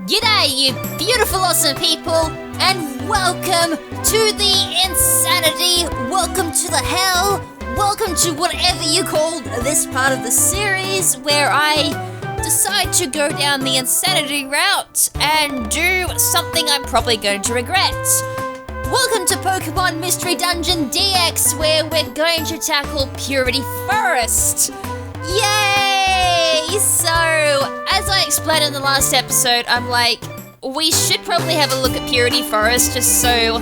G'day, you beautiful, awesome people, and welcome to the insanity, welcome to the hell, welcome to whatever you call this part of the series where I decide to go down the insanity route and do something I'm probably going to regret. Welcome to Pokemon Mystery Dungeon DX, where we're going to tackle Purity Forest. Yay! So, as I explained in the last episode, I'm like, we should probably have a look at Purity Forest just so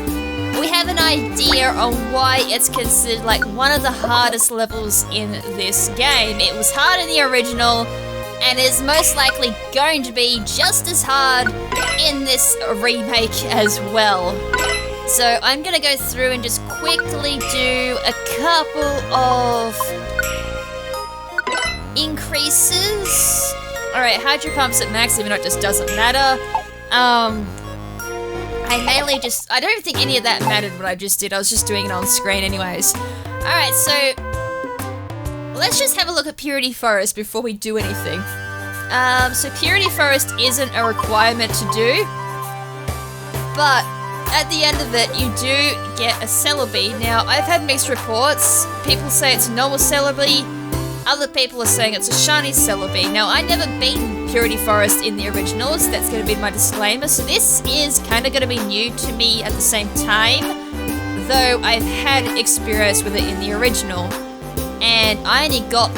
we have an idea on why it's considered like one of the hardest levels in this game. It was hard in the original, and is most likely going to be just as hard in this remake as well. So I'm gonna go through and just quickly do a couple of increases. Alright, Hydro Pump's at max, even though it just doesn't matter. I don't think any of that mattered what I just did. I was just doing it on screen anyways. Alright, so let's just have a look at Purity Forest before we do anything. So Purity Forest isn't a requirement to do, but at the end of it, you do get a Celebi. Now, I've had mixed reports. People say it's a normal Celebi. Other people are saying it's a shiny Celebi. Now, I never beaten Purity Forest in the originals. That's going to be my disclaimer. So this is kind of going to be new to me at the same time, though I've had experience with it in the original. And I only got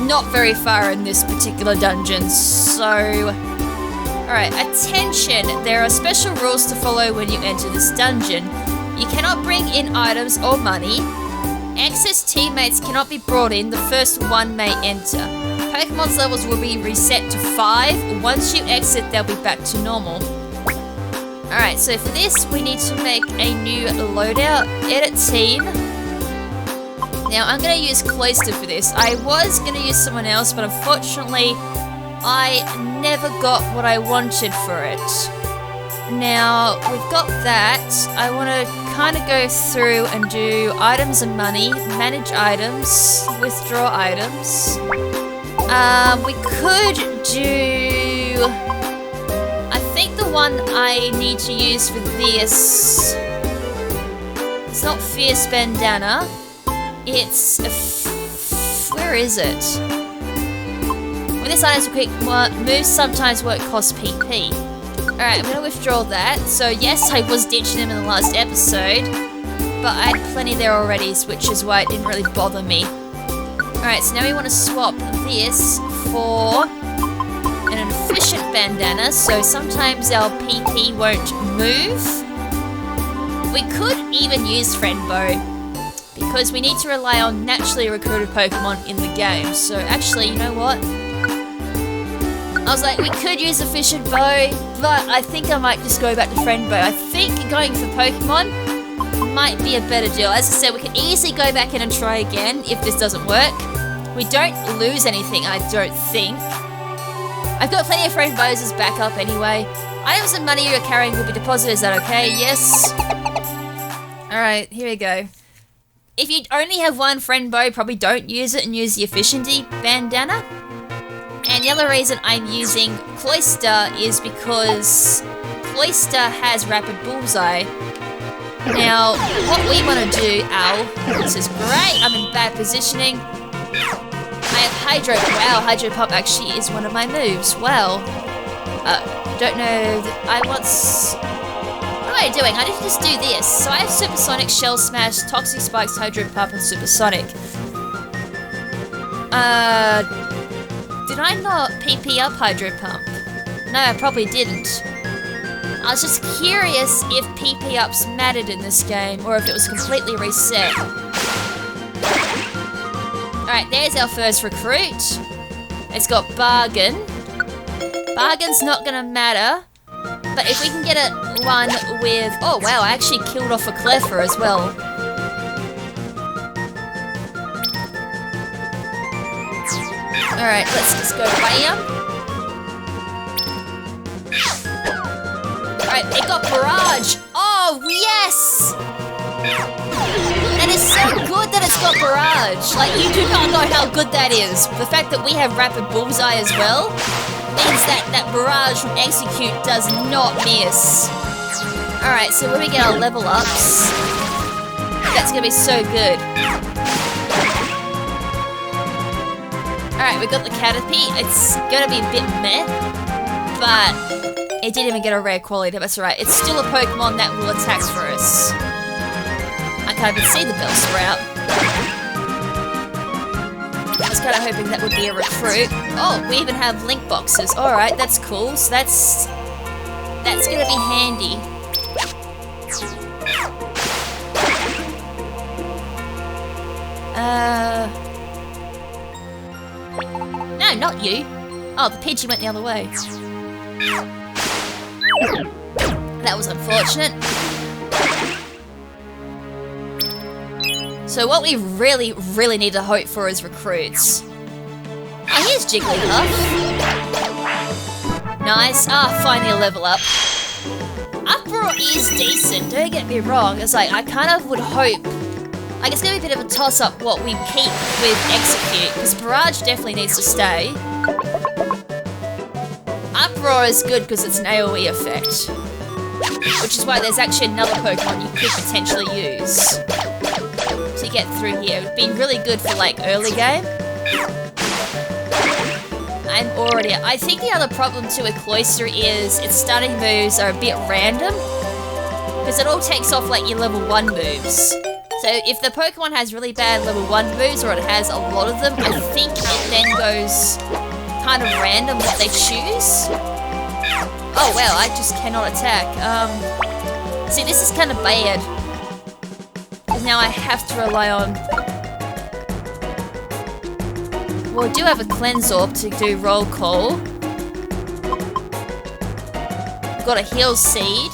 not very far in this particular dungeon, so... Alright, attention! There are special rules to follow when you enter this dungeon. You cannot bring in items or money. Excess teammates cannot be brought in. The first one may enter. Pokemon's levels will be reset to 5. Once you exit, they'll be back to normal. Alright, so for this, we need to make a new loadout. Edit team. Now, I'm going to use Cloister for this. I was going to use someone else, but unfortunately, I never got what I wanted for it. Now, we've got that. I want to kind of go through and do items and money, manage items, withdraw items. We could do... I think the one I need to use for this... It's not Fierce Bandana. It's... Where is it? When this item's a quick move, sometimes won't cost PP. Alright, I'm going to withdraw that. So yes, I was ditching him in the last episode, but I had plenty there already, which is why it didn't really bother me. Alright, so now we want to swap this for an efficient bandana, so sometimes our PP won't move. We could even use Friendbow, because we need to rely on naturally recruited Pokemon in the game. So actually, you know what? I was like, we could use Efficient Bow, but I think I might just go back to Friend Bow. I think going for Pokemon might be a better deal. As I said, we could easily go back in and try again if this doesn't work. We don't lose anything, I don't think. I've got plenty of Friend Bows as backup anyway. Items and money you're carrying will be deposited, is that okay? Yes. Alright, here we go. If you only have one Friend Bow, probably don't use it and use the Efficiency Bandana. And the other reason I'm using Cloister is because Cloister has Rapid Bullseye. Now, what we want to do, this is great, I'm in bad positioning. I have Hydro, wow, Hydro Pump actually is one of my moves, wow. Don't know, what am I doing? I need to just do this. So I have Supersonic, Shell Smash, Toxic Spikes, Hydro Pump, and Supersonic. Did I not PP up Hydro Pump? No, I probably didn't. I was just curious if PP ups mattered in this game, or if it was completely reset. Alright, there's our first recruit. It's got Bargain. Bargain's not gonna matter, but if we can get one with... Oh wow, I actually killed off a Cleffer as well. Alright, let's just go bam. Alright, it got Barrage. Oh, yes! That is so good that it's got Barrage. Like, you do not know how good that is. The fact that we have Rapid Bullseye as well. means that that barrage from Execute does not miss. Alright, so when we get our level ups, that's gonna be so good. Alright, we got the Caterpie. It's gonna be a bit meh, but it didn't even get a rare quality. That's alright. It's still a Pokemon that will attack for us. I can't even see the Bellsprout. I was kind of hoping that would be a recruit. Oh, we even have link boxes. Alright, that's cool. So that's gonna be handy. No, not you. Oh, the Pidgey went the other way. That was unfortunate. So what we really, really need to hope for is recruits. Oh, here's Jigglypuff. Nice. Ah, finally a level up. Uproar is decent, don't get me wrong. It's like, I kind of would hope... Like, it's going to be a bit of a toss-up what we keep with Execute, because Barrage definitely needs to stay. Uproar is good because it's an AoE effect, which is why there's actually another Pokemon you could potentially use to get through here. It would be really good for, like, early game. I think the other problem too with Cloyster is its starting moves are a bit random, because it all takes off, like, your level 1 moves. So if the Pokemon has really bad level 1 moves, or it has a lot of them, I think it then goes kind of random what they choose. Oh wow, I just cannot attack. See, this is kind of bad. Because now I have to rely on... Well, I do have a Cleanse Orb to do Roll Call. I've got a Heal Seed.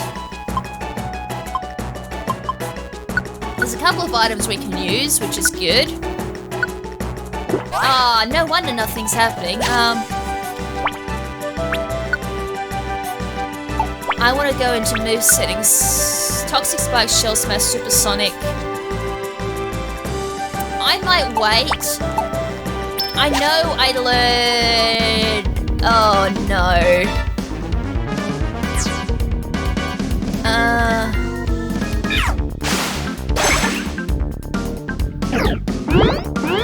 There's a couple of items we can use, which is good. Ah, no wonder nothing's happening. I want to go into move settings. Toxic Spike, Shell Smash, Supersonic. I might wait. I know I learned... Oh no.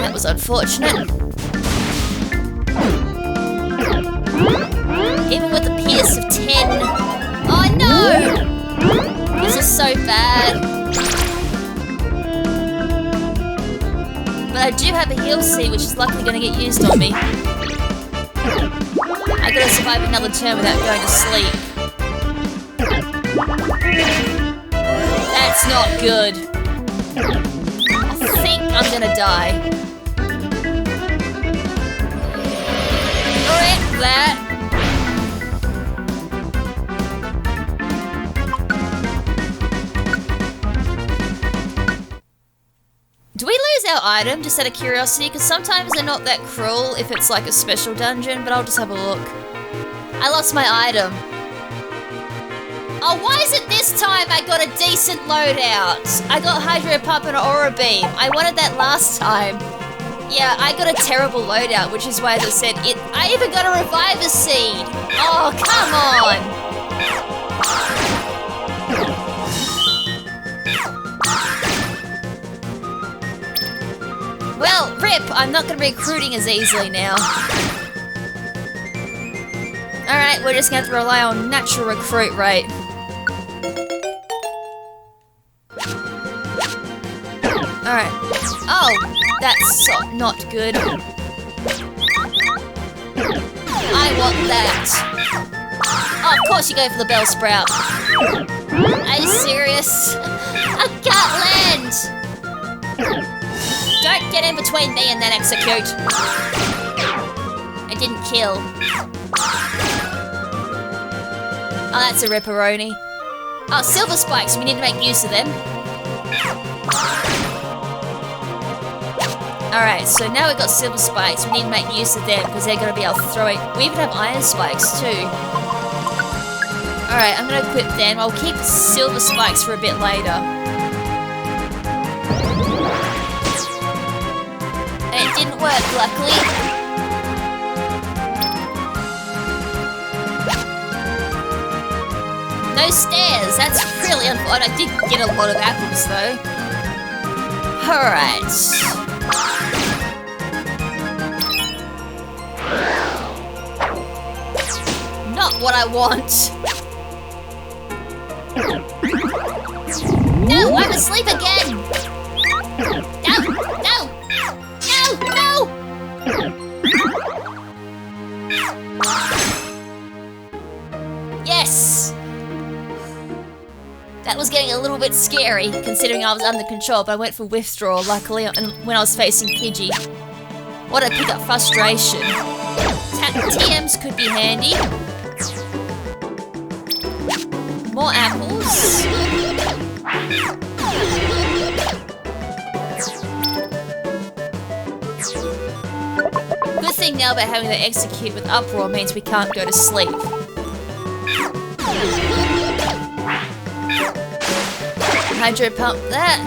That was unfortunate. Even with a Pierce of 10. Oh no! This is so bad. But I do have a Heal Seed, which is likely going to get used on me. I gotta survive another turn without going to sleep. That's not good. I think I'm gonna die. Rip that. Do we lose our item, just out of curiosity? Because sometimes they're not that cruel if it's like a special dungeon, but I'll just have a look. I lost my item. Oh, why is it this time I got a decent loadout? I got Hydro Pump and Aura Beam. I wanted that last time. Yeah, I got a terrible loadout, which is why, as I said, I even got a Reviver Seed. Oh, come on. Well, rip, I'm not going to be recruiting as easily now. Alright, we're just going to have to rely on natural recruit rate. Alright. Oh, that's not good. I want that. Oh, of course you go for the Bellsprout. Are you serious? I can't land! Don't get in between me and that Execute. I didn't kill. Oh, that's a Ripperoni. Oh, Silver Spikes, we need to make use of them. Alright, so now we've got Silver Spikes, we need to make use of them because they're going to be able to throw it. We even have Iron Spikes too. Alright, I'm going to equip them. I'll keep Silver Spikes for a bit later. And it didn't work, luckily. No stairs. That's really unfortunate. I did get a lot of apples though. Alright. Not what I want. No, I'm asleep again. No, no, no, no. Yes. That was getting a little bit scary, considering I was under control, but I went for withdrawal, luckily, when I was facing Pidgey. What a pick up frustration. TMs could be handy. More apples. Good thing now about having to execute with Uproar means we can't go to sleep. Hydro pump that.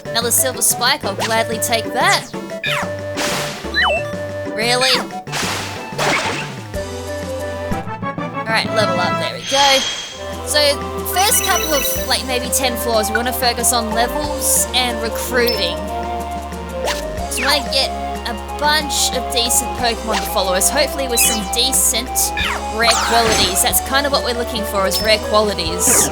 Another silver spike, I'll gladly take that. Really? Alright, level up, there we go. So, first couple of, like, maybe 10 floors, we want to focus on levels and recruiting. So we want to get a bunch of decent Pokemon to follow us, hopefully with some decent rare qualities. That's kind of what we're looking for, is rare qualities.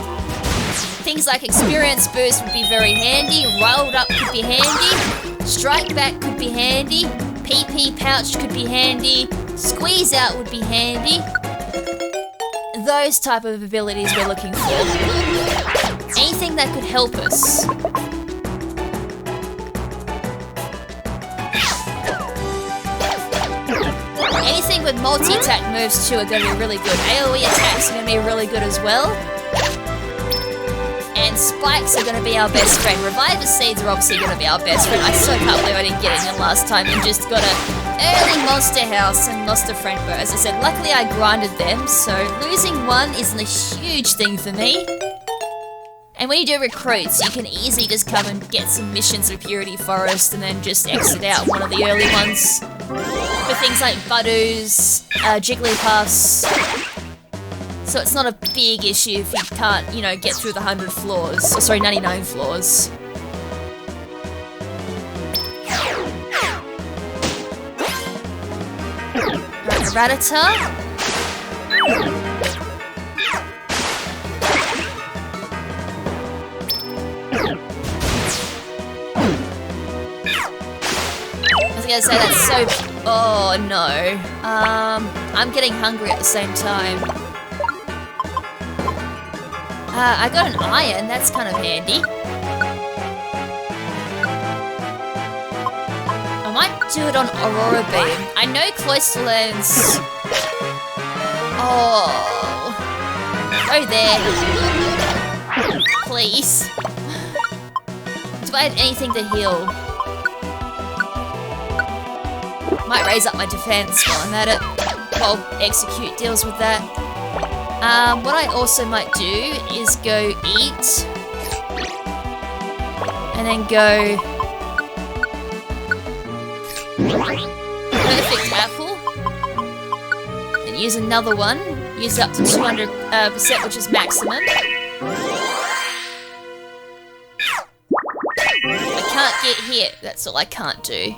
Things like Experience Boost would be very handy, Riled Up could be handy, Strike Back could be handy, PP Pouch could be handy, Squeeze Out would be handy. Those type of abilities we're looking for. Anything that could help us. Anything with multi-attack moves too are going to be really good. AoE attacks are going to be really good as well. And spikes are going to be our best friend. Reviver Seeds are obviously going to be our best friend. I so can't believe I didn't get it in last time and just got a early Monster House and lost a friend. But as I said, luckily I grinded them, so losing one isn't a huge thing for me. And when you do recruits, you can easily just come and get some missions with Purity Forest and then just exit out one of the early ones. For things like Budoos, Jigglypuffs. So it's not a big issue if you can't, you know, get through the 100 floors. Oh, sorry, 99 floors. Right, Rattata. I was gonna say that's so... Oh no. I'm getting hungry at the same time. I got an iron, that's kind of handy. I might do it on Aurora Beam. I know Cloysterlands... Oh... Go there. Please. Do I have anything to heal? Might raise up my defense while I'm at it. Well, Execute deals with that. What I also might do is go eat. And then go... Perfect apple. And use another one. Use up to 200%, which is maximum. I can't get here. That's all I can't do.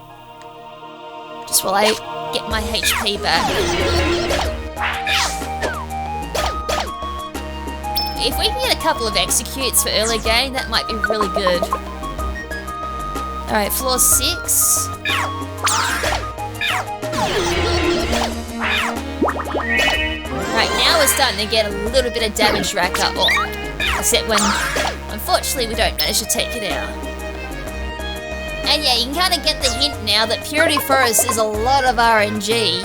Just while I get my HP back. If we can get a couple of executes for early game, that might be really good. Alright, floor 6. Right, now we're starting to get a little bit of damage rack up. Oh, except when, unfortunately, we don't manage to take it out. And yeah, you can kind of get the hint now that Purity Forest is a lot of RNG.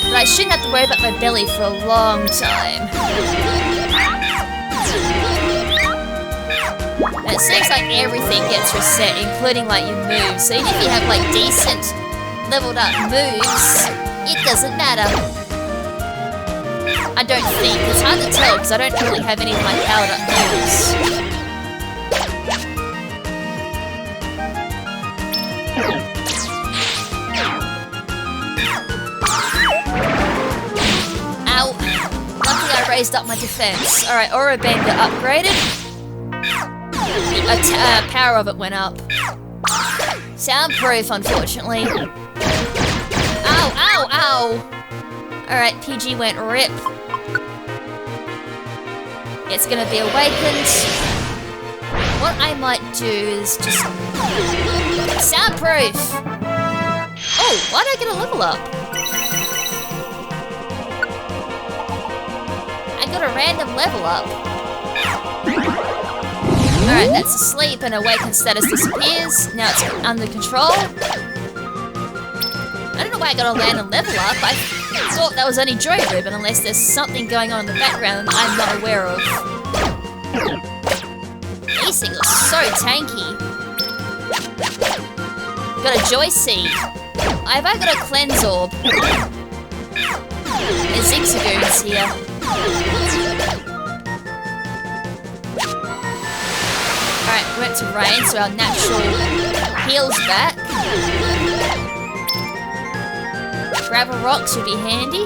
But I shouldn't have to worry about my belly for a long time. And it seems like everything gets reset, including like your moves. So even if you have like decent leveled up moves, it doesn't matter. I don't think. It's hard to tell because I don't really have any of my powered up moves. raised up my defense. Alright, Aura Bender upgraded. The power of it went up. Soundproof, unfortunately. Ow, ow, ow! Alright, PG went rip. It's gonna be awakened. What I might do is just... Soundproof! Oh, why did I get a level up? I got a random level up. Alright, that's asleep and awakened status disappears. Now it's under control. I don't know why I got a random level up. I thought that was only Joy Ribbon unless there's something going on in the background that I'm not aware of. These things are so tanky. Got a Joy Seed. I've got a Cleanse Orb. There's Zigzagoons here. Alright, we went to rain, so our natural heal's back. Gravel rocks would be handy.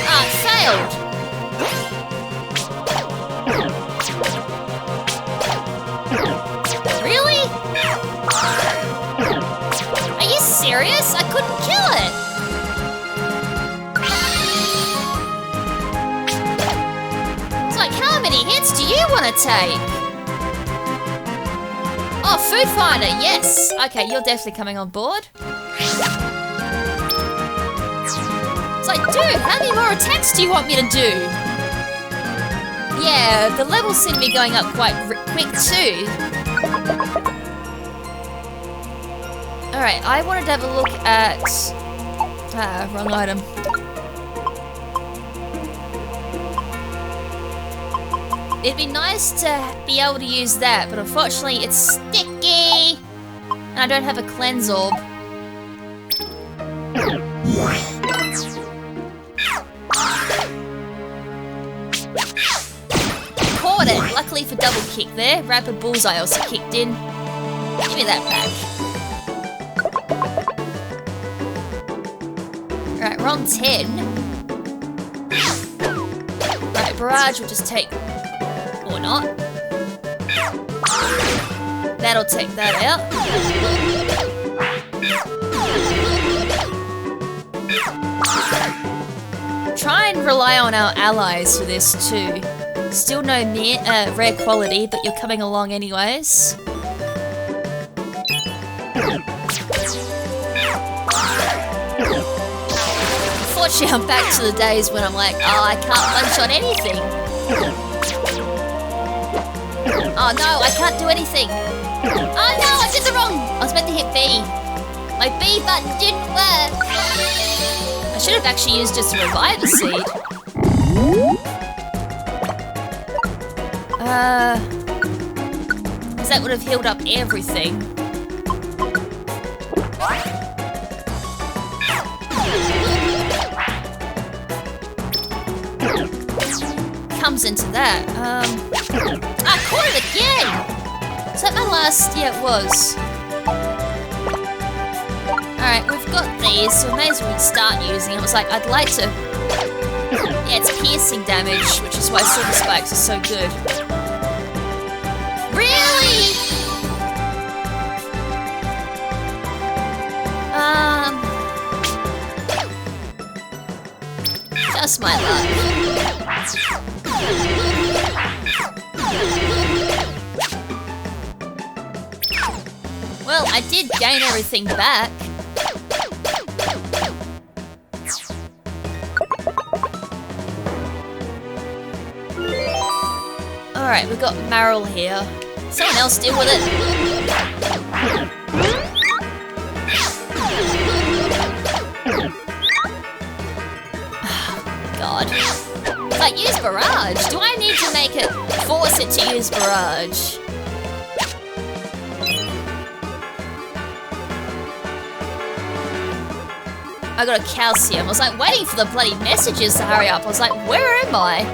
Ah, failed! Really? Are you serious? I couldn't kill it! It's like, how many hits do you want to take? Oh, Food Finder, yes! Okay, you're definitely coming on board. It's like, dude, how many more attacks do you want me to do? Yeah, the levels seem to be going up quite quick too. Alright, I wanted to have a look at... Ah, wrong item. It'd be nice to be able to use that, but unfortunately it's sticky! And I don't have a Cleanse Orb. Caught it! Luckily for double kick there. Rapid Bullseye also kicked in. Give me that back. Alright, we're on 10. Alright, Barrage will just take... Or not. That'll take that out. Try and rely on our allies for this too. Still no rare quality, but you're coming along anyways. Unfortunately, I'm back to the days when I'm like, oh, I can't punch on anything. Oh no, I can't do anything. Oh no, I did the wrong. I was meant to hit B. My B button didn't work. I should have actually used just a Reviver Seed. Because that would have healed up everything. Comes into that. I caught it again! Is that my last? Yeah, it was. Alright, we've got these, so we may as well start using them. I was like, I'd like to... Yeah, it's piercing damage, which is why Silver Spikes are so good. Really? Just my luck. Well, I did gain everything back. Alright, we've got Meryl here. Someone else deal with it. God. Like, use Barrage. Do I need to make it, force it to use Barrage? I got a Calcium. I was like waiting for the bloody messages to hurry up. I was like, where am I?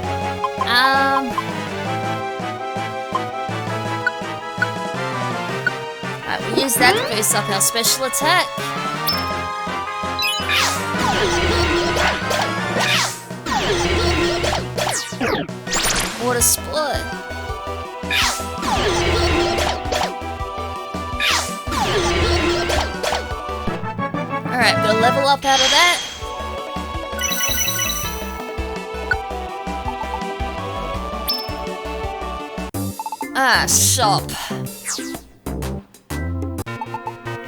Alright, we'll use that to boost up our special attack. a split. Alright, gonna level up out of that. Ah, shop.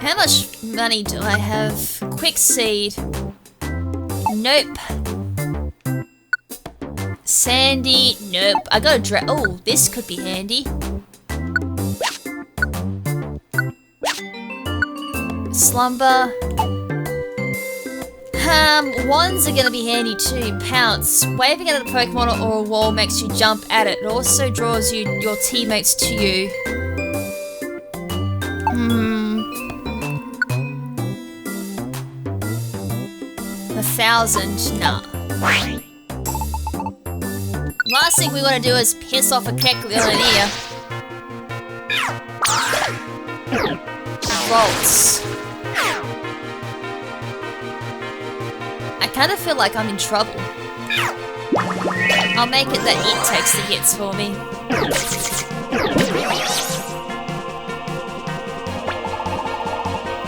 How much money do I have? Quick seed. Nope. Sandy. Nope. I got a oh, this could be handy. Slumber. Wands are gonna be handy too. Pounce. Waving at a Pokemon or a wall makes you jump at it. It also draws your teammates to you. 1,000. Nah. Last thing we want to do is piss off a Kecleonia. Volts. I kind of feel like I'm in trouble. I'll make it that it takes the hits for me.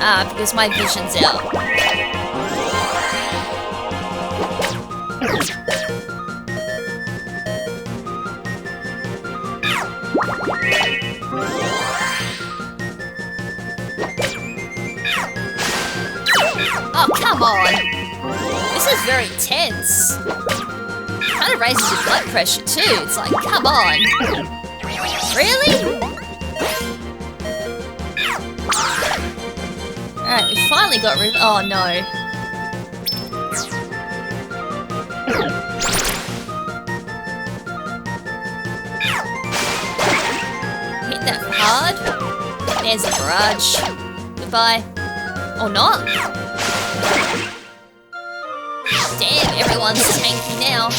Ah, because my vision's out. Oh, come on! This is very tense. Kind of raises your blood pressure too. It's like, come on. Really? Alright, we finally got rid of... Oh, no. Hit that hard. There's a barrage. Goodbye. Or not? Damn, everyone's tanky now.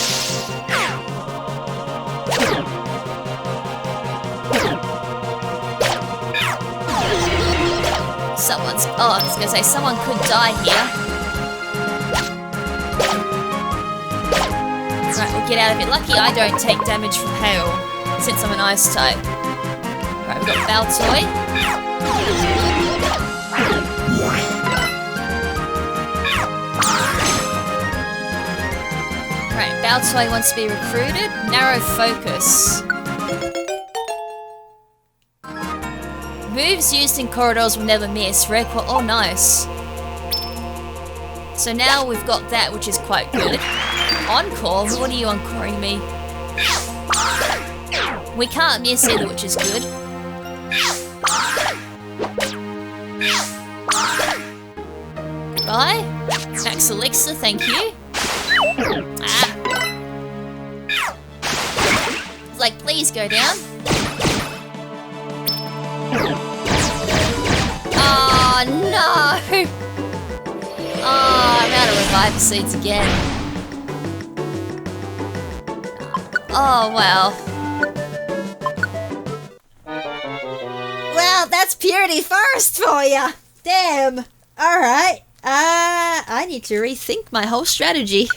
Someone's... Oh, I was gonna say, someone could die here. Right, we'll get out of it. Lucky I don't take damage from hail, since I'm an ice type. Right, we've got Baltoy. Right, Baltoy wants to be recruited. Narrow focus. Moves used in corridors will never miss. Rare oh, nice. So now we've got that, which is quite good. Encore? What are you encoring me? We can't miss either, which is good. Goodbye. Max Elixir, thank you. Ah. It's like, please go down. Oh no! Oh, I'm out of revival seeds again. Oh well. Well, that's Purity Forest for ya. Damn. Alright. I need to rethink my whole strategy.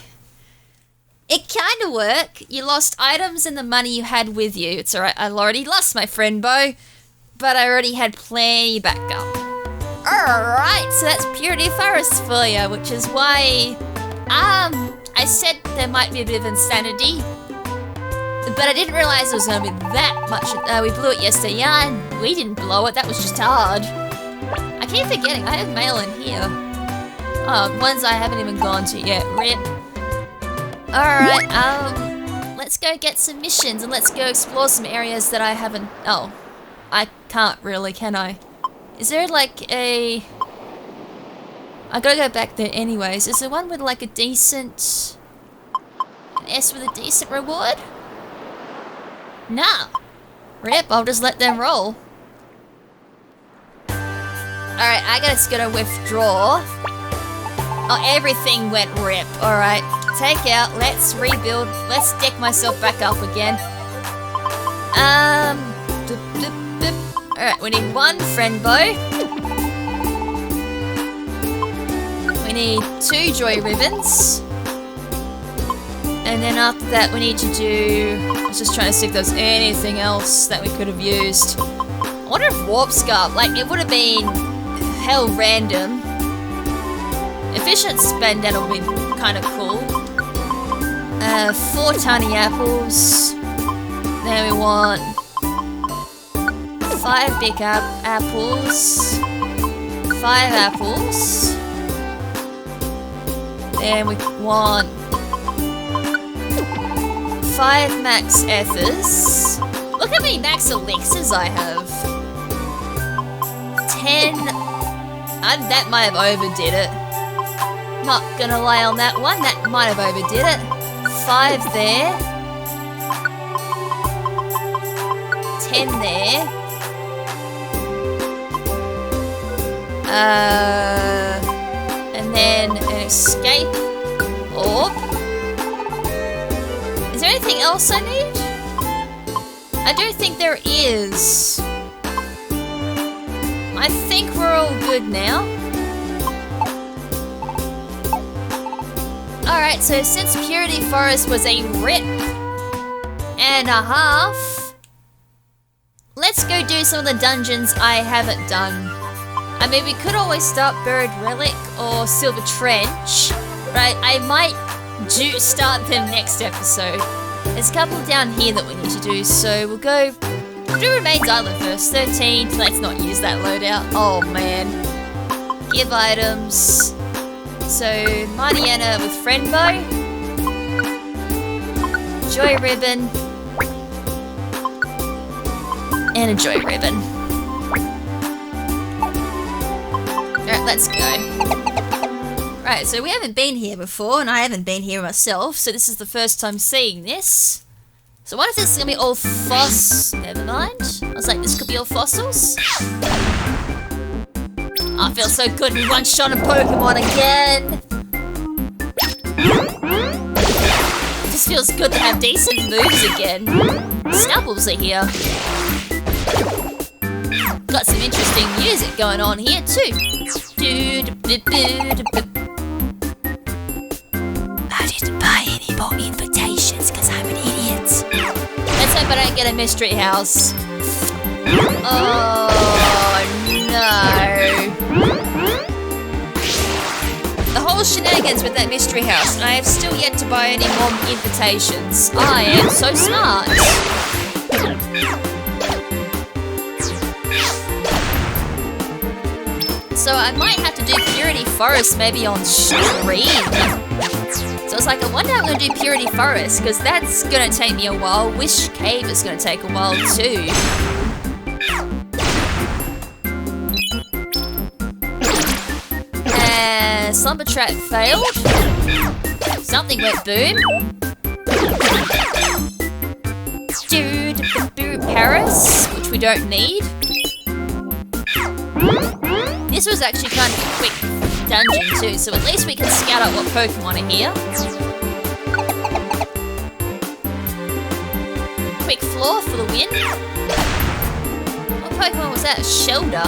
It kind of worked. You lost items and the money you had with you. It's alright, I already lost my friend Bo, but I already had plenty backup. Alright, so that's Purity Forest for you, which is why I said there might be a bit of insanity, but I didn't realise it was going to be that much. We blew it yesterday. Yeah, we didn't blow it, that was just hard. I keep forgetting, I have mail in here. Oh, ones I haven't even gone to yet. Rip. Alright, let's go get some missions and let's go explore some areas that I haven't... Oh, I can't really, can I? Is there like a... I gotta go back there anyways. Is there one with like a decent... An S with a decent reward? Nah. Rip, I'll just let them roll. Alright, I just gotta withdraw. Oh, everything went rip. Alright, take out. Let's rebuild. Let's deck myself back up again. Alright, we need one friend bow. We need 2 joy ribbons. And then after that we need to do... I was just trying to see if there's anything else that we could have used. I wonder if Warp Scarf, like it would have been hell random. Efficient Bandana would be kind of cool. 4 tiny apples. Then we want 5 big apples. 5 apples. Then we want 5 max ethers. Look how many max elixirs I have. 10. That might have overdid it. Not gonna lie on that one, that might have overdid it. 5 there. 10 there. And then an escape orb. Is there anything else I need? I don't think there is. I think we're all good now. Alright, so since Purity Forest was a rip and a half, let's go do some of the dungeons I haven't done. I mean, we could always start Buried Relic or Silver Trench, but I might start them next episode. There's a couple down here that we need to do, so we'll do Remains Island first. 13, let's not use that loadout. Oh man. Give items. So, Marniana with Friend Bow. Joy Ribbon. And a Joy Ribbon. Alright, let's go. Right, so we haven't been here before, and I haven't been here myself, so this is the first time seeing this. So what if this is gonna be all never mind. I was like, this could be all fossils. I feel so good we one-shot a Pokemon again. It just feels good to have decent moves again. Snapples are here. Got some interesting music going on here too. I didn't buy any more invitations because I'm an idiot. Let's hope I don't get a mystery house. Oh no. The whole shenanigans with that mystery house, and I have still yet to buy any more invitations. I am so smart. So I might have to do Purity Forest maybe on stream. So I was like, I wonder how I'm going to do Purity Forest, because that's going to take me a while. Wish Cave is going to take a while too. Slumber Trap failed. Something went boom. Paris, which we don't need. This was actually kind of a quick dungeon too, so at least we can scout out what Pokemon are here. Quick Floor for the win. What Pokemon was that? Shelder.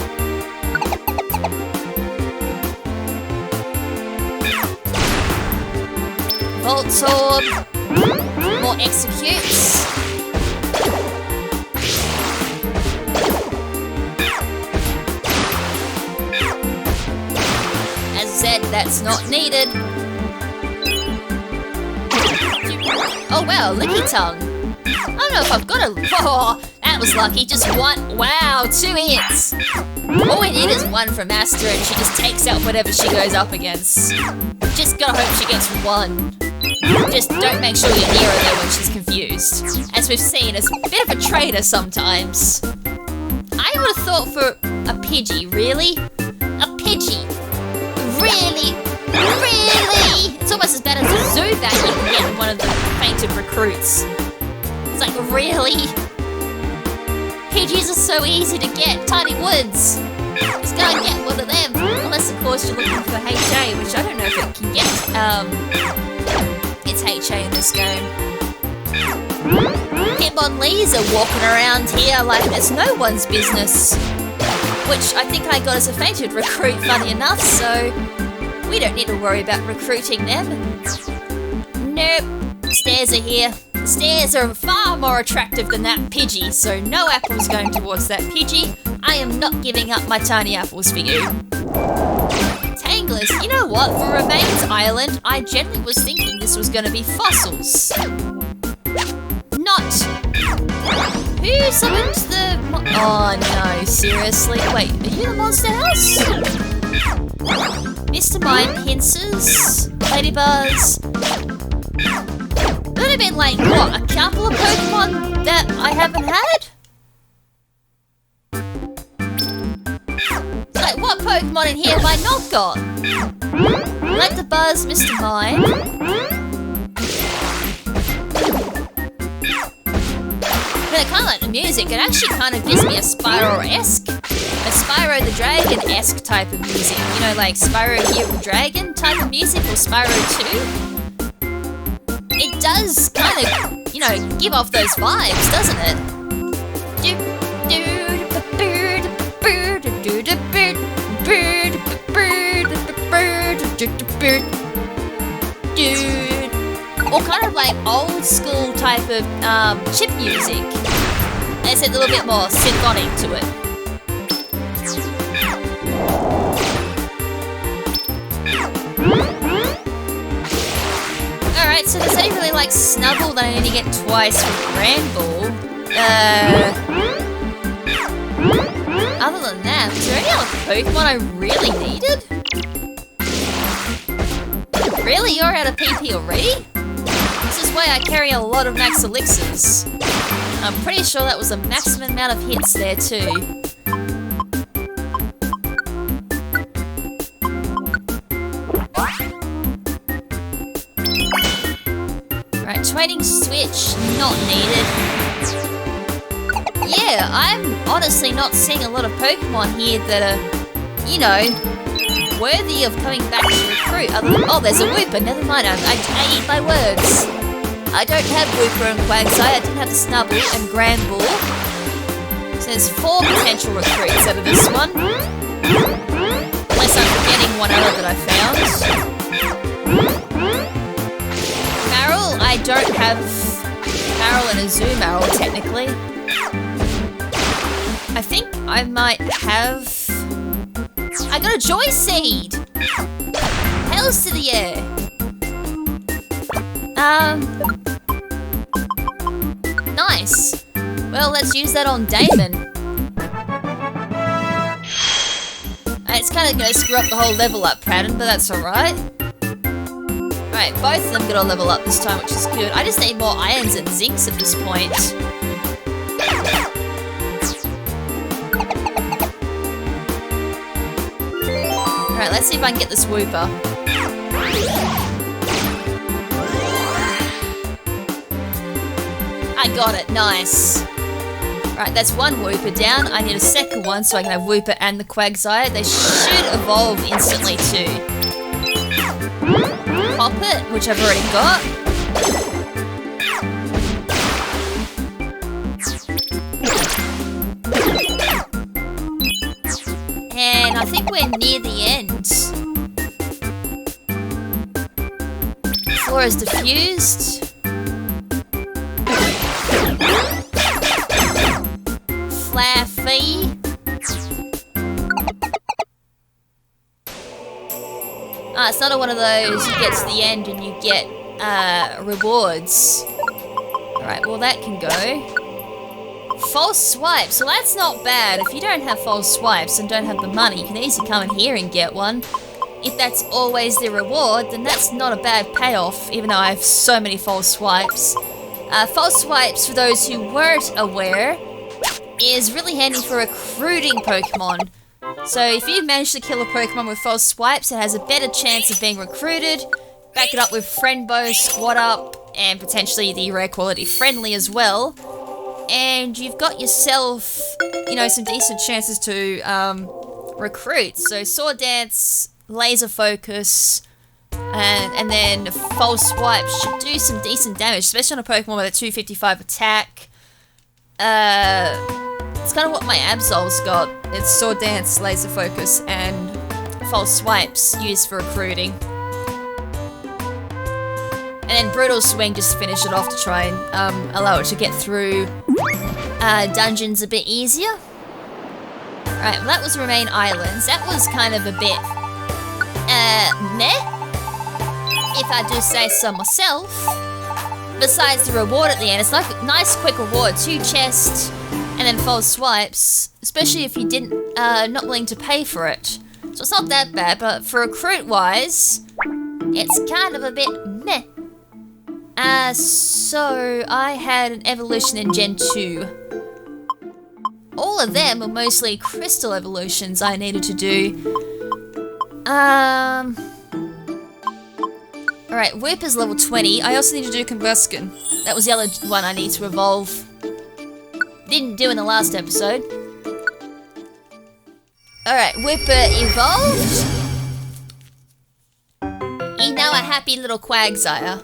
Voltorb. More Executes. That's not needed. Oh wow, Licky Tongue. I don't know if I've got a... Oh, that was lucky. Just one. Wow, 2 hits. All we need is 1 from Master and she just takes out whatever she goes up against. Just gotta hope she gets 1. Just don't make sure you're near her though when she's confused. As we've seen, it's a bit of a traitor sometimes. I would have thought for a Pidgey, really? A Pidgey? Really? Really? It's almost as bad as a Zubat you can get in one of the fainted recruits. It's like, really? Pidgeys are so easy to get. Tiny Woods. Just go and get one of them. Unless, of course, you're looking for HA, which I don't know if it can get. It's HA in this game. Hitmonlees are walking around here like it's no one's business. Which I think I got as a fainted recruit, funny enough, so we don't need to worry about recruiting them. Nope. Stairs are here. The stairs are far more attractive than that Pidgey, so no apples going towards that Pidgey. I am not giving up my tiny apples for you. Tanglers, you know what? For Remains Island, I generally was thinking this was going to be fossils. Not. Who summoned the oh no, seriously? Wait, are you the Monster House? Mr. Mime pincers, ladybuzz. Could have been like, what, a couple of Pokemon that I haven't had? Like, what Pokemon in here have I not got? Like the Buzz, Mr. Mime. But I kind of like the music. It actually kind of gives me a Spyro-esque, a Spyro the Dragon-esque type of music. You know, like Spyro Year of the Dragon type of music, or Spyro 2. It does kind of, you know, give off those vibes, doesn't it? Or kind of like old school type of chip music. There's a little bit more symphonic to it. Alright, so there's only really like Snubble that I need to get twice with Granbull. Other than that, is there any other Pokemon I really needed? Really? You're out of PP already? This is why I carry a lot of max elixirs. I'm pretty sure that was a maximum amount of hits there too. Right, trading switch, not needed. Yeah, I'm honestly not seeing a lot of Pokemon here that are, you know, worthy of coming back to recruit. Other than, oh, there's a Wooper. Never mind. I eat my words. I don't have Wooper and Quagsire. I didn't have Snubble and Granbull. So there's 4 potential recruits out of this one. Unless I'm forgetting one other that I found. Marill, I don't have Marill and Azumarill technically. I think I might have... I got a Joy Seed! Hells to the air! Nice! Well, let's use that on Damon. It's kind of going to screw up the whole level up pattern, but that's alright. Right, both of them got a level up this time, which is good. I just need more Irons and Zincs at this point. Alright, let's see if I can get this Wooper. I got it, nice. Right, that's one Wooper down. I need a second one so I can have Wooper and the Quagsire. They should evolve instantly too. Pop it, which I've already got. And I think we're near the end. Floor is diffused. Flaffy. It's not one of those you get to the end and you get rewards. Alright, well that can go. False swipes, so that's not bad. If you don't have false swipes and don't have the money, you can easily come in here and get one. If that's always the reward, then that's not a bad payoff, even though I have so many false swipes. False swipes, for those who weren't aware, is really handy for recruiting Pokemon. So if you manage to kill a Pokemon with false swipes, it has a better chance of being recruited. Back it up with Friend Bow, Squat Up, and potentially the rare quality Friendly as well. And you've got yourself, you know, some decent chances to recruit. So Sword Dance, Laser Focus, and then False Swipes should do some decent damage, especially on a Pokemon with a 255 attack. It's kind of what my Absol's got. It's Sword Dance, Laser Focus, and False Swipes used for recruiting. And then Brutal Swing just to finish it off to try and allow it to get through dungeons a bit easier. Alright, well that was Remain Islands. That was kind of a bit, meh, if I do say so myself. Besides the reward at the end, it's like a nice quick reward, 2 chests and then 4 swipes, especially if you didn't, not willing to pay for it. So it's not that bad, but for recruit-wise, it's kind of a bit meh. So I had an evolution in Gen 2. All of them were mostly crystal evolutions I needed to do. Alright, Whip is level 20. I also need to do Combustion. That was the other one I need to evolve. Didn't do in the last episode. Alright, Whipper evolved. He's now a happy little Quagsire.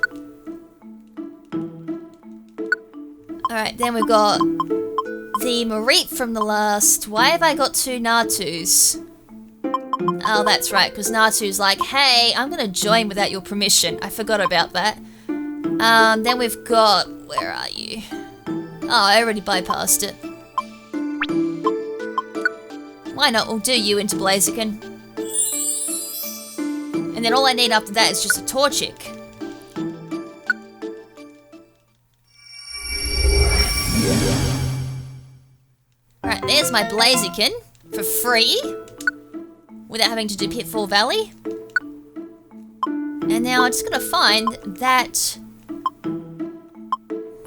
Alright, then we've got the Mareep from the last. Why have I got 2 Natus? Oh, that's right, because Natu's like, hey, I'm gonna join without your permission. I forgot about that. Then we've got, where are you? Oh, I already bypassed it. Why not? We'll do you into Blaziken. And then all I need after that is just a Torchic. Alright, there's my Blaziken for free. Without having to do Pitfall Valley. And now I'm just gonna find that...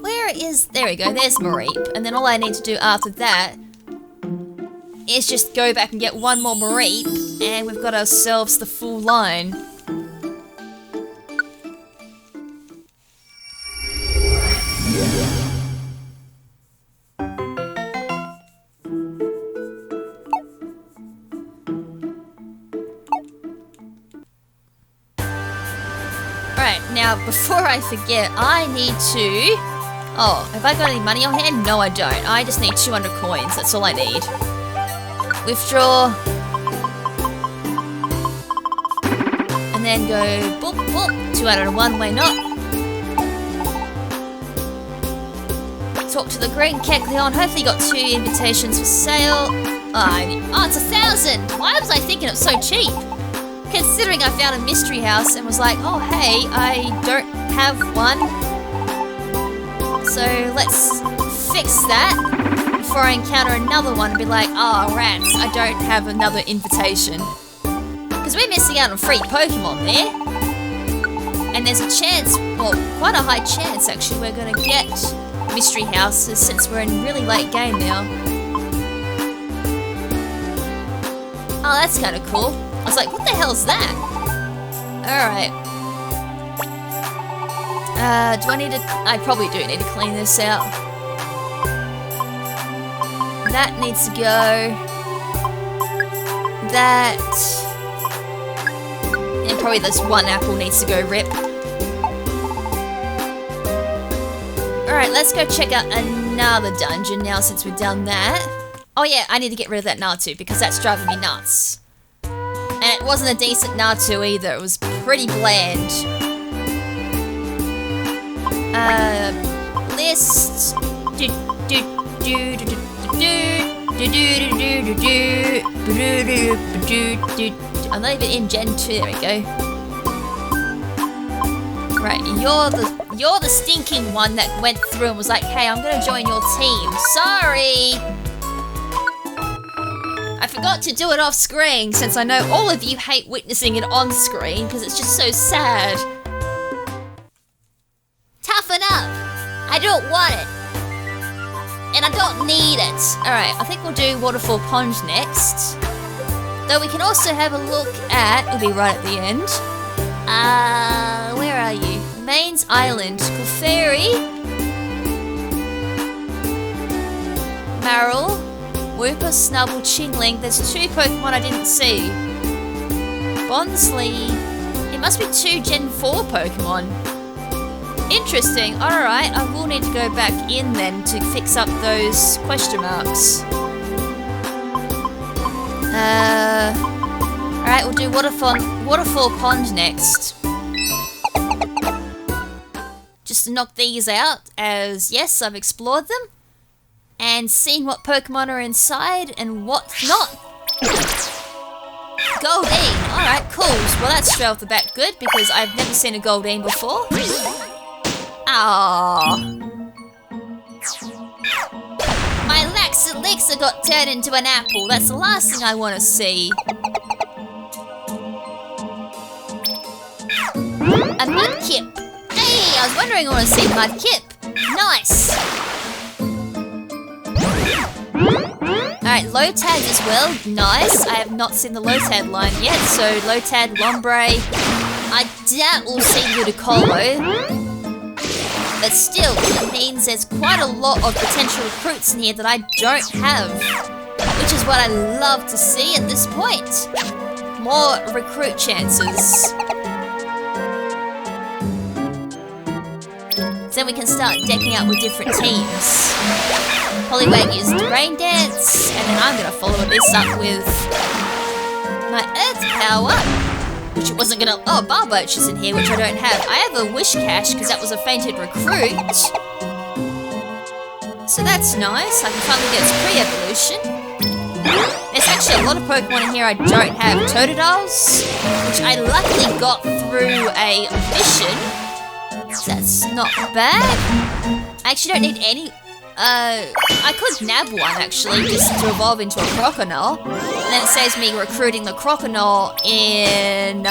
Where is... There we go, there's Mareep. And then all I need to do after that is just go back and get 1 more Mareep, and we've got ourselves the full line. Now, before I forget, I need to... Oh, have I got any money on hand? No, I don't. I just need 200 coins. That's all I need. Withdraw. And then go boop, boop. 201, why not? Talk to the Green Kecleon. Hopefully you got 2 invitations for sale. Oh, it's 1,000. Why was I thinking it was so cheap? Considering I found a mystery house and was like, oh hey, I don't have one. So let's fix that before I encounter another one and be like, oh rats, I don't have another invitation. Because we're missing out on free Pokemon there. And there's a chance, well, quite a high chance actually, we're going to get mystery houses since we're in really late game now. Oh, that's kind of cool. I was like, what the hell's that? Alright. Do I need to... I probably do need to clean this out. That needs to go. That. And probably this 1 apple needs to go rip. Alright, let's go check out another dungeon now since we've done that. Oh yeah, I need to get rid of that Natu because that's driving me nuts. And it wasn't a decent Natu either, it was pretty bland. List. I'm not even in Gen 2, there we go. Right, you're the stinking one that went through and was like, hey, I'm gonna join your team. Sorry! I forgot to do it off screen since I know all of you hate witnessing it on screen because it's just so sad. Toughen up! I don't want it. And I don't need it. Alright, I think we'll do Waterfall Pond next. Though we can also have a look at... It'll be right at the end. Where are you? Mains Island. Clefairy. Marill. Wooper, Snubble, Chingling. There's 2 Pokemon I didn't see. Bonsly. It must be 2 Gen 4 Pokemon. Interesting. Alright, I will need to go back in then to fix up those question marks. Alright, we'll do Waterfall Pond next. just knock these out, as yes, I've explored them and seen what Pokemon are inside and what's not. Goldeen, alright, cool. Well, that's straight off the bat good, because I've never seen a Goldeen before. Aww. My Lax Elixir got turned into an apple. That's the last thing I want to see. A Mudkip. Hey, I was wondering I want to see Mudkip. Nice. Alright, Lotad as well. Nice. I have not seen the Lotad line yet, so Lotad, Lombre. I doubt we'll see Ludicolo. But still, it means there's quite a lot of potential recruits in here that I don't have. Which is what I love to see at this point. More recruit chances. Then we can start decking out with different teams. Poliwag used Rain Dance, and then I'm gonna follow this up with my Earth Power, which it wasn't gonna. Oh, Barboach is in here, which I don't have. I have a Wish Cache because that was a fainted recruit, so that's nice. I can finally get its pre-evolution. There's actually a lot of Pokemon in here I don't have. Totodiles, which I luckily got through a mission. So that's not bad. I actually don't need any. I could nab one actually, just to evolve into a Croconaw. And then it saves me recruiting the Croconaw in.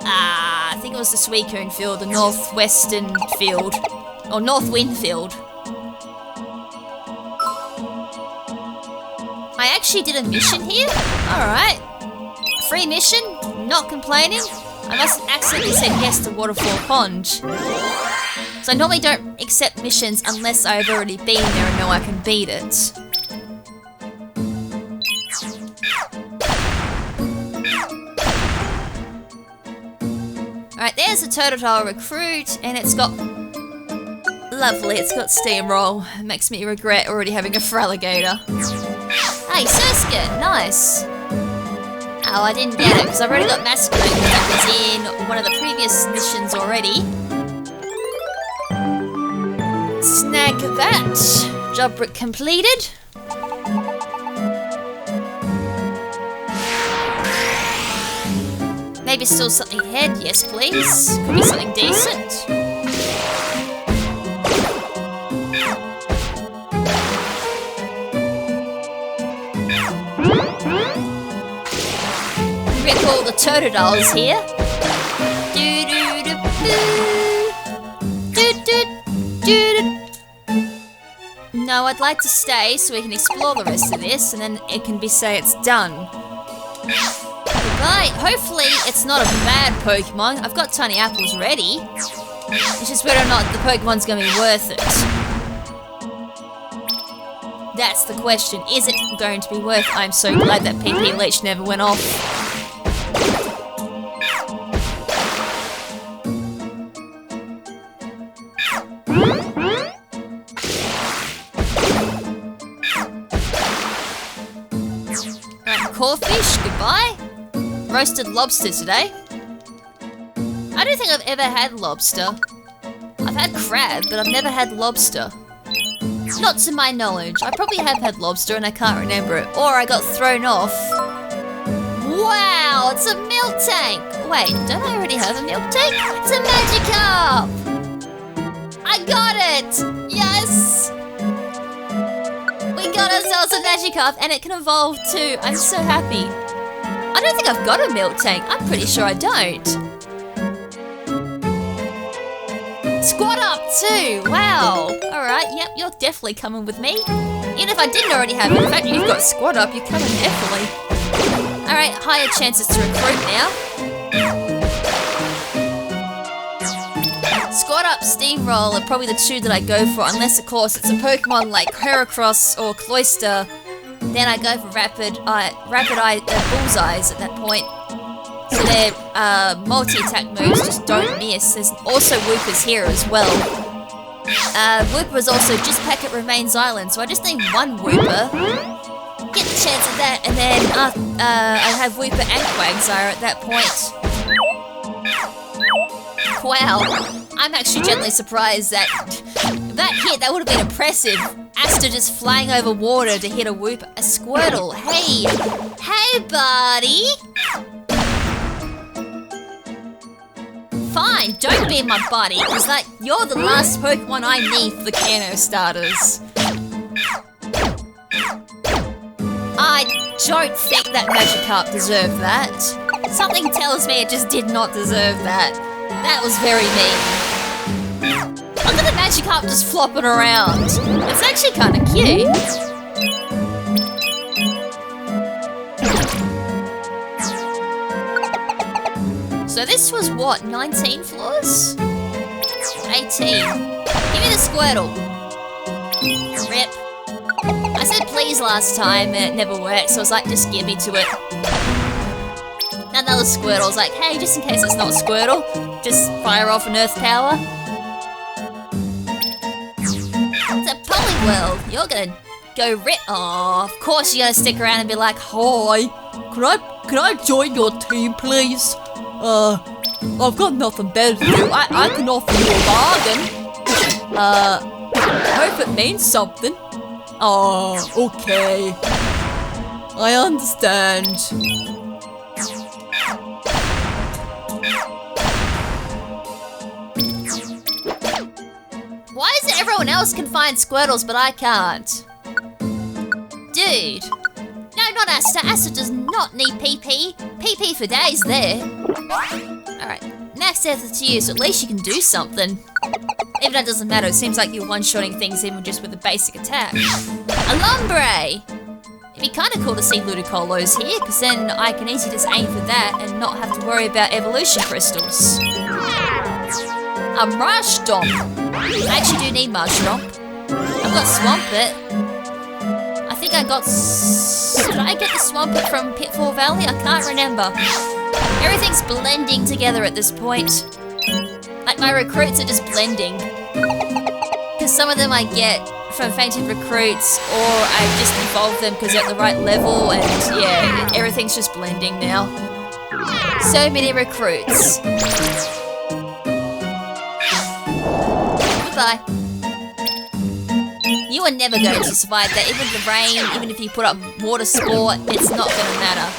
I think it was the Suicune field, the Northwestern field. Or Northwind field. I actually did a mission here. Alright. Free mission, not complaining. I must have accidentally said yes to Waterfall Pond. So I normally don't accept missions unless I've already been there and know I can beat it. Alright, there's a Totodile recruit, and it's got... Lovely, it's got Steamroll. It makes me regret already having a Feraligatr. Hey, Surskit, nice! Oh, I didn't get it, because I've already got Masquerade, that was in one of the previous missions already. Snag that. Job completed. Maybe still something ahead, yes please. Could be something decent. All the Totodiles here. No, I'd like to stay so we can explore the rest of this, and then it can be say it's done. Goodbye. Hopefully it's not a bad Pokemon. I've got tiny apples ready. It's just whether or not the Pokemon's going to be worth it. That's the question. Is it going to be worth it? I'm so glad that PP Leech never went off. Corfish, goodbye. Roasted lobster today. I don't think I've ever had lobster. I've had crab, but I've never had lobster. Not to my knowledge. I probably have had lobster and I can't remember it. Or I got thrown off. Wow, it's a Miltank! Wait, don't I already have a Miltank? It's a Magikarp! I got it! Yes! We got ourselves a Magikarp, and it can evolve too. I'm so happy. I don't think I've got a Miltank. I'm pretty sure I don't. Squad up too. Wow. Alright, yep, you're definitely coming with me. Even if I didn't already have it. In fact, you've got squad up, you're coming definitely. Alright, higher chances to recruit now. Squad up, Steamroll are probably the two that I go for, unless of course it's a Pokemon like Heracross or Cloyster. Then I go for Rapid Eye Bullseyes at that point. So their multi-attack moves just don't miss. There's also Whoopers here as well. Whooper's also just Packet Remains Island, so I just need one Whooper. Get the chance of that, and then I have Whooper and Quagsire at that point. Wow. I'm actually gently surprised that that hit, that would have been impressive. Asta just flying over water to hit a Squirtle. Hey, hey buddy. Fine, don't be my buddy, because you're the last Pokemon I need for the Kano starters. I don't think that Magikarp deserved that. Something tells me it just did not deserve that. That was very mean. Look at the Magikarp just flopping around. It's actually kind of cute. So this was what, 19 floors? 18. Give me the Squirtle. Rip. I said please last time and it never worked, so I was like, just give me to it. Another Squirtle. I was like, hey, just in case it's not Squirtle, just fire off an Earth Power. It's a Poliwhirl. You're gonna go rip. Oh, of course you're gonna stick around and be like, hi, can I join your team, please? I've got nothing better to do. I can offer you a bargain. I hope it means something. Oh, okay. I understand. Why is it everyone else can find Squirtles but I can't? Dude. No, not Asta. Asta does not need PP. PP for days there. Alright, next effort to you, so at least you can do something. Even though it doesn't matter, it seems like you're one-shotting things even just with a basic attack. Alumbre! It'd be kind of cool to see Ludicolo's here, because then I can easily just aim for that and not have to worry about evolution crystals. A Marshtomp! I actually do need Marshtomp. I've got Swampert. I think I got... Did I get the Swampert from Pitfall Valley? I can't remember. Everything's blending together at this point. Like, my recruits are just blending. Because some of them I get from fainted recruits, or I just evolved them because they're at the right level, and yeah, everything's just blending now. So many recruits. Goodbye. You are never going to survive that. Even the rain, even if you put up water sport, it's not going to matter.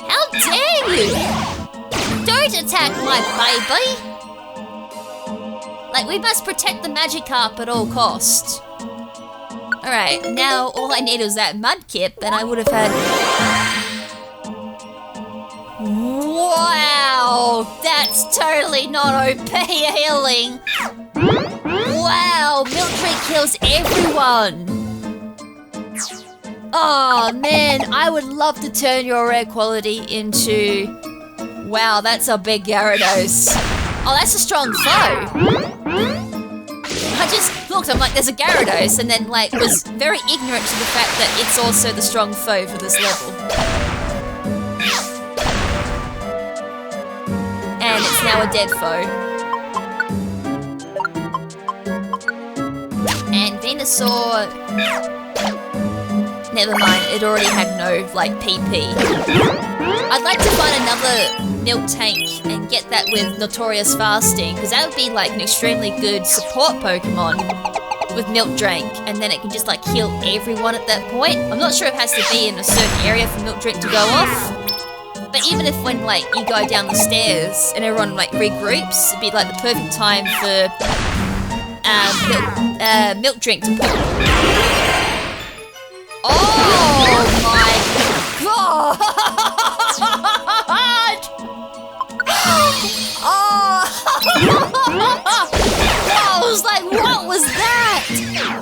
How dare you! Don't attack my baby! Like, we must protect the Magikarp at all costs. Alright, now all I need was that Mudkip, and I would have had... Wow! That's totally not OP healing! Wow! Miltry kills everyone! Oh man, I would love to turn your rare quality into... Wow, that's a big Gyarados. Oh, that's a strong foe! I just looked, I'm like, there's a Gyarados, and then, like, was very ignorant to the fact that it's also the strong foe for this level. And it's now a dead foe. And Venusaur... Never mind, it already had no, like, PP. I'd like to find another Miltank and get that with Notorious Fasting, because that would be, like, an extremely good support Pokemon with Miltank, and then it can just, like, heal everyone at that point. I'm not sure if it has to be in a certain area for Miltank to go off, but even if when, like, you go down the stairs and everyone, like, regroups, it'd be, like, the perfect time for Miltank to pop. Oh my god! Oh! I was like, what was that?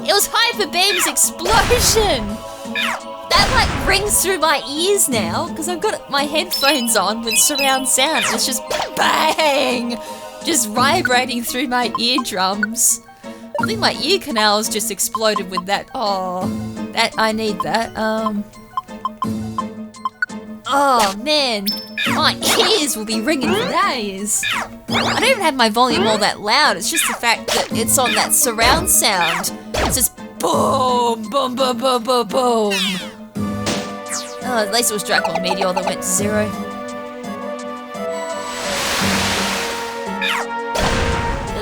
It was Hyper Beam's explosion! That like rings through my ears now, because I've got my headphones on with surround sound. It's just bang! Just vibrating through my eardrums. I think my ear canals just exploded with that. Oh, that I need that. Oh man, my ears will be ringing for days. I don't even have my volume all that loud. It's just the fact that it's on that surround sound. It's just boom, boom, boom, boom, boom, boom. Oh, at least it was Dracon Meteor that went to 0.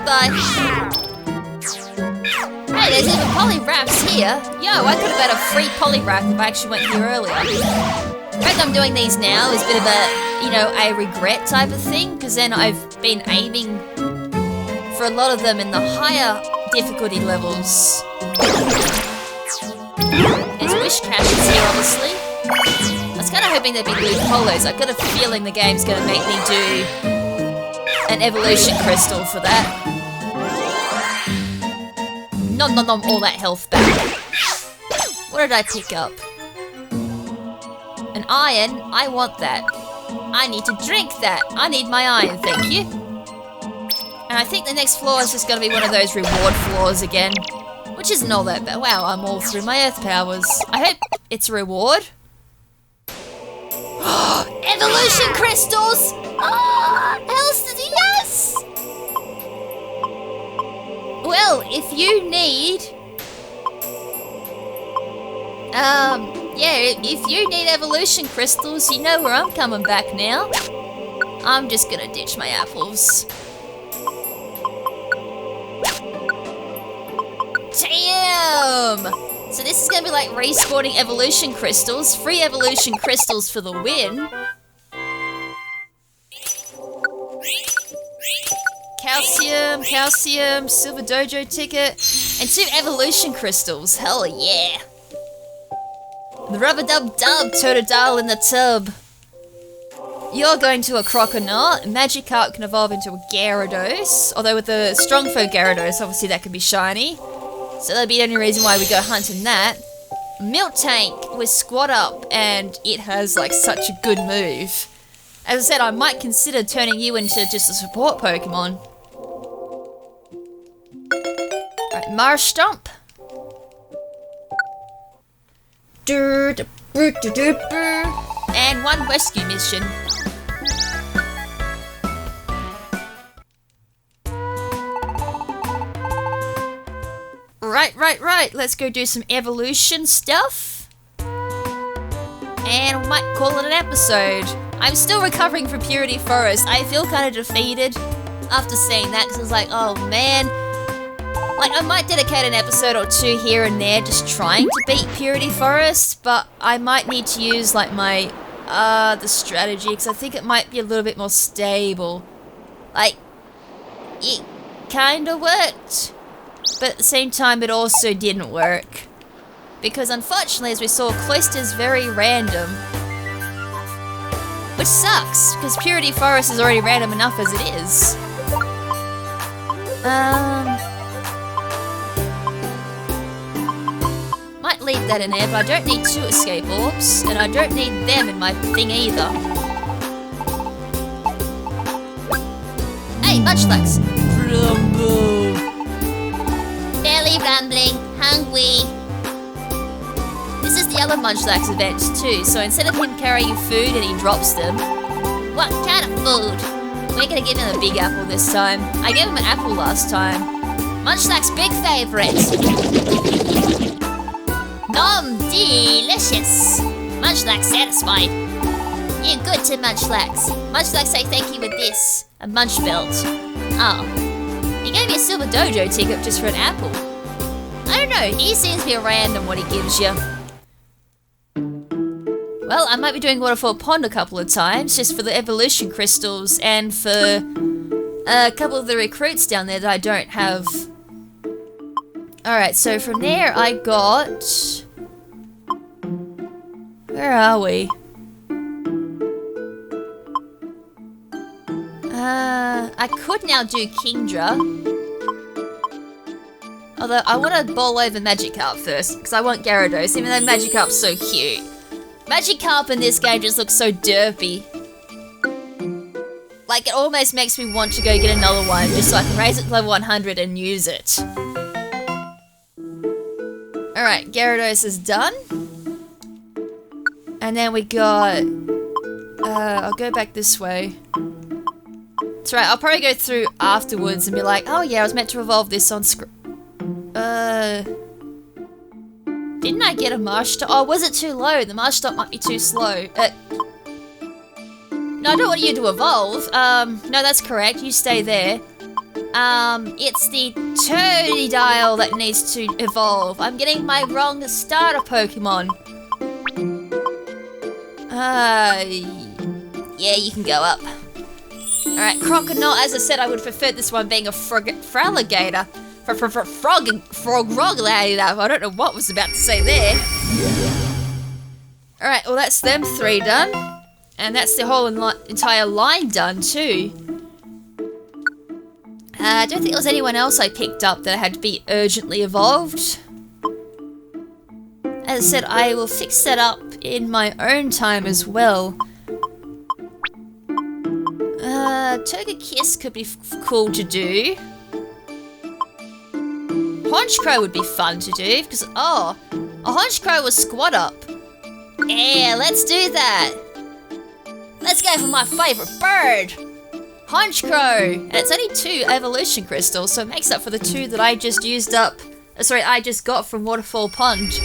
Goodbye. Hey, there's even polyraths here. Yo, I could have had a free polyrath if I actually went here earlier. The fact I'm doing these now is a bit of a, you know, a regret type of thing, because then I've been aiming for a lot of them in the higher difficulty levels. There's wish cannons here, obviously. I was kind of hoping there'd be blue polos. I've got a feeling the game's going to make me do an evolution crystal for that. Nom nom nom, all that health back. What did I pick up? An iron? I want that. I need to drink that. I need my iron, thank you. And I think the next floor is just going to be one of those reward floors again. Which isn't all that bad. Wow, I'm all through my earth powers. I hope it's a reward. Evolution crystals! Yes! Well, if you need... yeah, if you need evolution crystals, you know where I'm coming back now. I'm just gonna ditch my apples. Damn! So this is gonna be like respawning evolution crystals. Free evolution crystals for the win. Calcium, calcium, silver dojo ticket, and 2 evolution crystals. Hell yeah! The rub-a-dub-dub, Totodile in the tub. You're going to a Croconaut. Magikarp can evolve into a Gyarados, although with the Strongfo Gyarados, obviously that could be shiny. So that'd be the only reason why we go hunting that. Milk Tank with Squat Up, and it has like such a good move. As I said, I might consider turning you into just a support Pokemon. Alright, Marstomp. And 1 rescue mission. Right. Let's go do some evolution stuff. And we might call it an episode. I'm still recovering from Purity Forest. I feel kind of defeated after seeing that, because I was like, oh man. Like, I might dedicate an episode or 2 here and there just trying to beat Purity Forest, but I might need to use, like, my, the strategy, because I think it might be a little bit more stable. Like, it kind of worked, but at the same time it also didn't work. Because unfortunately, as we saw, Cloyster's very random. Which sucks, because Purity Forest is already random enough as it is. Might leave that in there, but I don't need 2 escape orbs, and I don't need them in my thing either. Hey, Munchlax! Rumble! Belly rumbling, hungry. This is the other Munchlax event too, so instead of him carrying food and he drops them... What kind of food? We're gonna give him a big apple this time. I gave him an apple last time. Munchlax big favourite! Nom, delicious! Munchlax satisfied. You're good to Munchlax. Munchlax say thank you with this. A munch belt. Oh. He gave me a silver dojo ticket just for an apple. I don't know, he seems to be random what he gives you. Well, I might be doing Waterfall Pond a couple of times, just for the evolution crystals and for a couple of the recruits down there that I don't have. Alright, so from there I got... Where are we? I could now do Kingdra. Although I want to bowl over Magikarp first, because I want Gyarados, even though Magikarp's so cute. Magikarp in this game just looks so derpy. Like, it almost makes me want to go get another one, just so I can raise it to level 100 and use it. Alright, Gyarados is done. And then we got... I'll go back this way. That's right, I'll probably go through afterwards and be like, oh yeah, I was meant to evolve this on screen. Didn't I get a Marshtomp? Oh, was it too low? The Marshtomp might be too slow. No, I don't want you to evolve. No, that's correct. You stay there. It's the Totodile that needs to evolve. I'm getting my wrong starter Pokemon. Yeah, you can go up. Alright, Crocodile, as I said, I would prefer this one being a Froggator. Frog-Roglator. I don't know what was about to say there. Alright, well that's them 3 done. And that's the whole entire line done too. I don't think there was anyone else I picked up that had to be urgently evolved. As I said, I will fix that up in my own time as well. Togekiss could be cool to do. Honchkrow would be fun to do, because, a Honchkrow will squat up. Yeah, let's do that. Let's go for my favourite bird, Honchkrow. And it's only 2 evolution crystals, so it makes up for the 2 that I just used up. I just got from Waterfall Pond.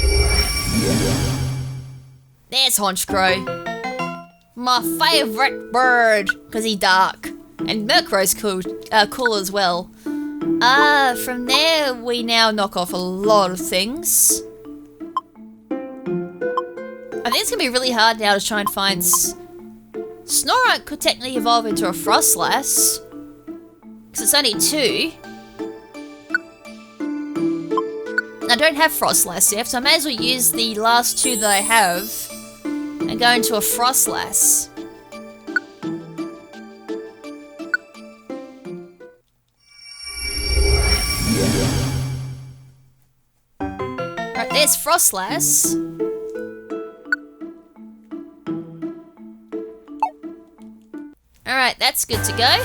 There's Honchkrow. My favourite bird, because he's dark. And Murkrow's cool as well. From there, we now knock off a lot of things. I think it's going to be really hard now to try and find... Snorunt could technically evolve into a Frostlass. Because it's only 2. I don't have Frostlass yet, so I may as well use the last 2 that I have. And go into a Frostlass. Right, there's Frostlass. Alright, that's good to go.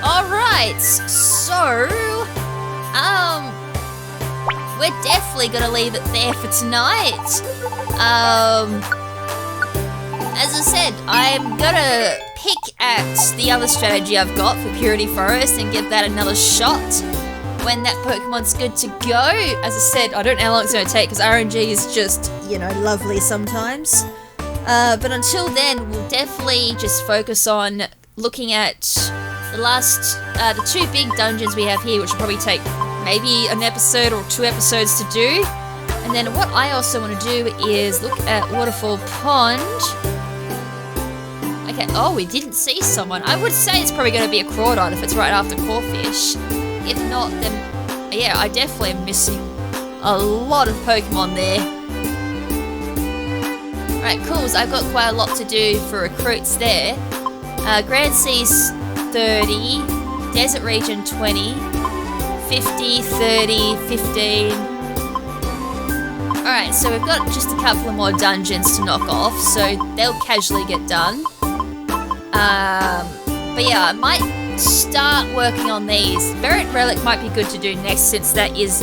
Alright, so... we're definitely gonna leave it there for tonight. As I said, I'm gonna pick at the other strategy I've got for Purity Forest and give that another shot when that Pokemon's good to go. As I said, I don't know how long it's gonna take because RNG is just, you know, lovely sometimes. But until then, we'll definitely just focus on looking at the last, the 2 big dungeons we have here, which will probably take maybe an episode or 2 episodes to do. And then what I also want to do is look at Waterfall Pond. Okay, oh, we didn't see someone. I would say it's probably going to be a Crawdon if it's right after Corphish. If not, then, yeah, I definitely am missing a lot of Pokemon there. Right, cool, so I've got quite a lot to do for recruits there. Grand Seas 30, Desert Region 20, 50, 30, 15. Alright, so we've got just a couple of more dungeons to knock off, so they'll casually get done. But yeah, I might start working on these. Buried Relic might be good to do next since that is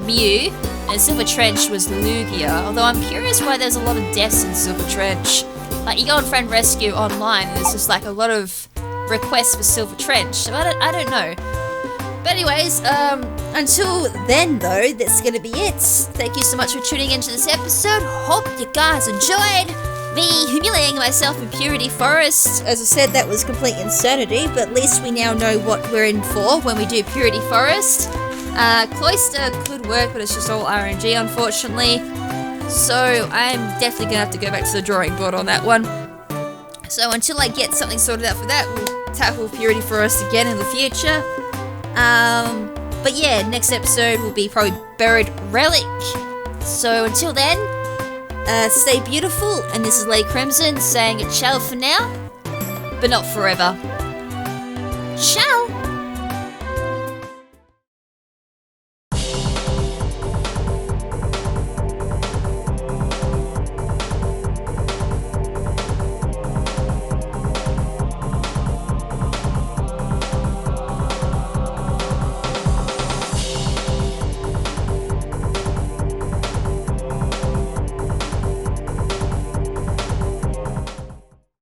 Mew, and Silver Trench was Lugia, although I'm curious why there's a lot of deaths in Silver Trench. Like, you go on Friend Rescue online, and there's just like a lot of requests for Silver Trench, so I don't know. But anyways, until then though, that's gonna be it. Thank you so much for tuning into this episode. Hope you guys enjoyed me humiliating myself in Purity Forest. As I said, that was complete insanity, but at least we now know what we're in for when we do Purity Forest. Cloister could work, but it's just all RNG, unfortunately. So I'm definitely gonna have to go back to the drawing board on that one. So until I get something sorted out for that, we'll tackle Purity Forest again in the future. But yeah, next episode will be probably Buried Relic. So until then, stay beautiful, and this is Lady KrimZen saying ciao for now, but not forever. Ciao!